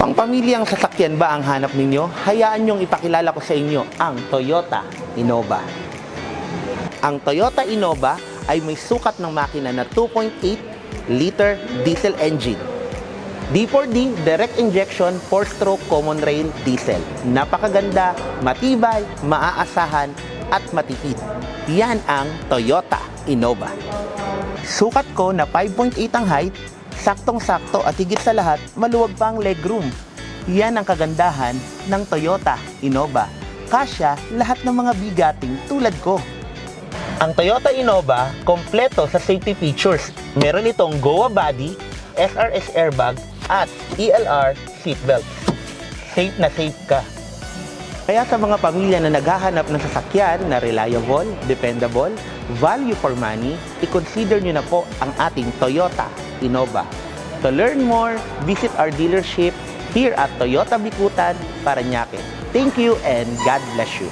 Pangpamilyang sasakyan ba ang hanap ninyo? Hayaan niyong ipakilala ko sa inyo ang Toyota Innova. Ang Toyota Innova ay may sukat ng makina na 2.8-liter diesel engine. D4D, direct injection, 4-stroke common rail diesel. Napakaganda, matibay, maaasahan, at matipid. Yan ang Toyota Innova. Sukat ko na 5.8 ang height, saktong-sakto at higit sa lahat, maluwag pa ang legroom. Yan ang kagandahan ng Toyota Innova. Kasya lahat ng mga bigating tulad ko. Ang Toyota Innova, kompleto sa safety features. Meron itong GOA body, SRS airbag, at ELR seatbelt. Safe na safe ka. Kaya sa mga pamilya na naghahanap ng sasakyan na reliable, dependable, value for money, i-consider nyo na po ang ating Toyota Innova. To learn more, visit our dealership here at Toyota Bicutan, Parañaque. Thank you and God bless you.